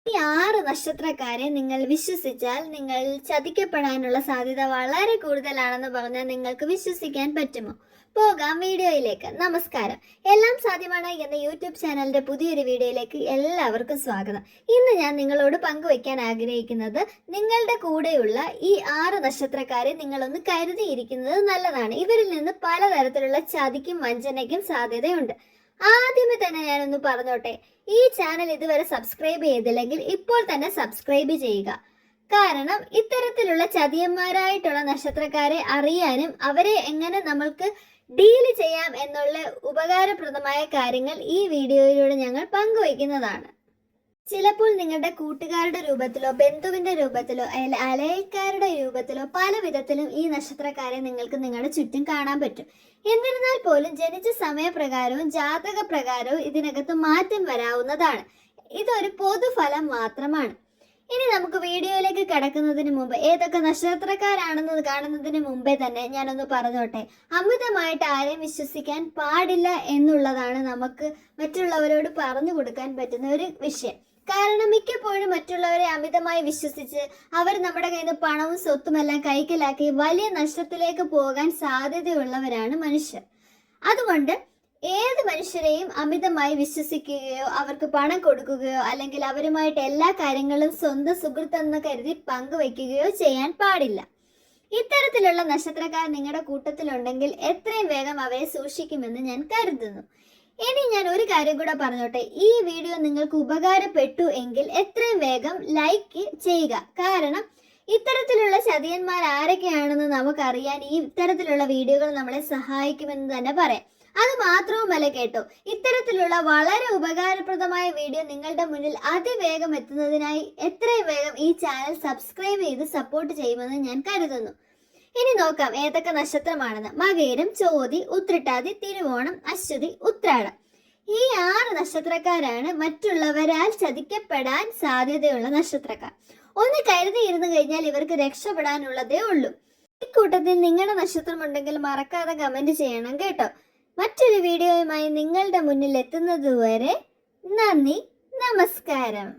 ഈ 6 നക്ഷത്രക്കാരെ നിങ്ങൾ വിശ്വസിച്ചാൽ നിങ്ങൾ ചതിക്കപ്പെടാനുള്ള സാധ്യത വളരെ കൂടുതലാണെന്ന് പറഞ്ഞാൽ നിങ്ങൾക്ക് വിശ്വസിക്കാൻ പറ്റുമോ? പോകാം വീഡിയോയിലേക്ക്. നമസ്കാരം. എല്ലാം സാധ്യമാണ് എന്ന യൂട്യൂബ് ചാനലിന്റെ പുതിയൊരു വീഡിയോയിലേക്ക് എല്ലാവർക്കും സ്വാഗതം. ഇന്ന് ഞാൻ നിങ്ങളോട് പങ്കുവയ്ക്കാൻ ആഗ്രഹിക്കുന്നത് നിങ്ങളുടെ കൂടെയുള്ള ഈ 6 നക്ഷത്രക്കാരെ നിങ്ങളൊന്ന് കരുതിയിരിക്കുന്നത് നല്ലതാണ്. ഇവരിൽ നിന്ന് പലതരത്തിലുള്ള ചതിക്കും വഞ്ചനയ്ക്കും സാധ്യതയുണ്ട്. ആദ്യമേ തന്നെ ഞാനൊന്ന് പറഞ്ഞോട്ടെ, ഈ ചാനൽ ഇതുവരെ സബ്സ്ക്രൈബ് ചെയ്തില്ലെങ്കിൽ ഇപ്പോൾ തന്നെ സബ്സ്ക്രൈബ് ചെയ്യുക. കാരണം ഇത്തരത്തിലുള്ള ചതിയന്മാരായിട്ടുള്ള നക്ഷത്രക്കാരെ അറിയാനും അവരെ എങ്ങനെ നമ്മൾക്ക് ഡീൽ ചെയ്യാം എന്നുള്ള ഉപകാരപ്രദമായ കാര്യങ്ങൾ ഈ വീഡിയോയിലൂടെ ഞങ്ങൾ പങ്കുവയ്ക്കുന്നതാണ്. ചിലപ്പോൾ നിങ്ങളുടെ കൂട്ടുകാരുടെ രൂപത്തിലോ ബന്ധുവിന്റെ രൂപത്തിലോ അയൽക്കാരുടെ രൂപത്തിലോ പല വിധത്തിലും ഈ നക്ഷത്രക്കാരെ നിങ്ങൾക്ക് നിങ്ങളുടെ ചുറ്റും കാണാൻ പറ്റും. എന്നിരുന്നാൽ പോലും ജനിച്ച സമയപ്രകാരവും ജാതക പ്രകാരവും ഇതിനകത്ത് മാറ്റം വരാവുന്നതാണ്. ഇതൊരു പൊതുഫലം മാത്രമാണ്. ഇനി നമുക്ക് വീഡിയോയിലേക്ക് കടക്കുന്നതിന് മുമ്പ് ഏതൊക്കെ നക്ഷത്രക്കാരാണെന്ന് കാണുന്നതിന് മുമ്പേ തന്നെ ഞാനൊന്ന് പറഞ്ഞോട്ടെ, അമിതമായിട്ട് ആരെയും വിശ്വസിക്കാൻ പാടില്ല എന്നുള്ളതാണ് നമുക്ക് മറ്റുള്ളവരോട് പറഞ്ഞു കൊടുക്കാൻ പറ്റുന്ന ഒരു വിഷയം. കാരണം മിക്കപ്പോഴും മറ്റുള്ളവരെ അമിതമായി വിശ്വസിച്ച് അവർ നമ്മുടെ കയ്യിൽ നിന്ന് പണവും സ്വത്തുമെല്ലാം കൈക്കലാക്കി വലിയ നഷ്ടത്തിലേക്ക് പോകാൻ സാധ്യതയുള്ളവരാണ് മനുഷ്യർ. അതുകൊണ്ട് ഏത് മനുഷ്യരെയും അമിതമായി വിശ്വസിക്കുകയോ അവർക്ക് പണം കൊടുക്കുകയോ അല്ലെങ്കിൽ അവരുമായിട്ട് എല്ലാ കാര്യങ്ങളും സ്വന്തം സുഹൃത്തെന്ന് കരുതി പങ്കുവയ്ക്കുകയോ ചെയ്യാൻ പാടില്ല. ഇത്തരത്തിലുള്ള നക്ഷത്രക്കാർ നിങ്ങളുടെ കൂട്ടത്തിലുണ്ടെങ്കിൽ എത്രയും വേഗം അവരെ സൂക്ഷിക്കുമെന്ന് ഞാൻ കരുതുന്നു. ഇനി ഞാൻ ഒരു കാര്യം കൂടെ പറഞ്ഞോട്ടെ, ഈ വീഡിയോ നിങ്ങൾക്ക് ഉപകാരപ്പെട്ടു എങ്കിൽ എത്രയും വേഗം ലൈക്ക് ചെയ്യുക. കാരണം ഇത്തരത്തിലുള്ള ചതിയന്മാർ ആരൊക്കെയാണെന്ന് നമുക്കറിയാൻ ഈ ഇത്തരത്തിലുള്ള വീഡിയോകൾ നമ്മളെ സഹായിക്കുമെന്ന് തന്നെ പറയാം. അത് മാത്രവുമല്ല കേട്ടോ, ഇത്തരത്തിലുള്ള വളരെ ഉപകാരപ്രദമായ വീഡിയോ നിങ്ങളുടെ മുന്നിൽ അതിവേഗം എത്തുന്നതിനായി എത്രയും വേഗം ഈ ചാനൽ സബ്സ്ക്രൈബ് ചെയ്ത് സപ്പോർട്ട് ചെയ്യുമെന്ന് ഞാൻ കരുതുന്നു. ഇനി നോക്കാം ഏതൊക്കെ നക്ഷത്രമാണെന്ന്. മകയിരം, ചോതി, ഉത്രട്ടാതി, തിരുവോണം, അശ്വതി, ഉത്രാടം. ഈ 6 നക്ഷത്രക്കാരാണ് മറ്റുള്ളവരാൽ ചതിക്കപ്പെടാൻ സാധ്യതയുള്ള നക്ഷത്രക്കാർ. ഒന്ന് കരുതിയിരുന്നു കഴിഞ്ഞാൽ ഇവർക്ക് രക്ഷപ്പെടാനുള്ളതേ ഉള്ളൂ. ഇക്കൂട്ടത്തിൽ നിങ്ങളുടെ നക്ഷത്രം ഉണ്ടെങ്കിൽ മറക്കാതെ കമന്റ് ചെയ്യണം കേട്ടോ. മറ്റൊരു വീഡിയോയുമായി നിങ്ങളുടെ മുന്നിൽ എത്തുന്നതുവരെ നന്ദി, നമസ്കാരം.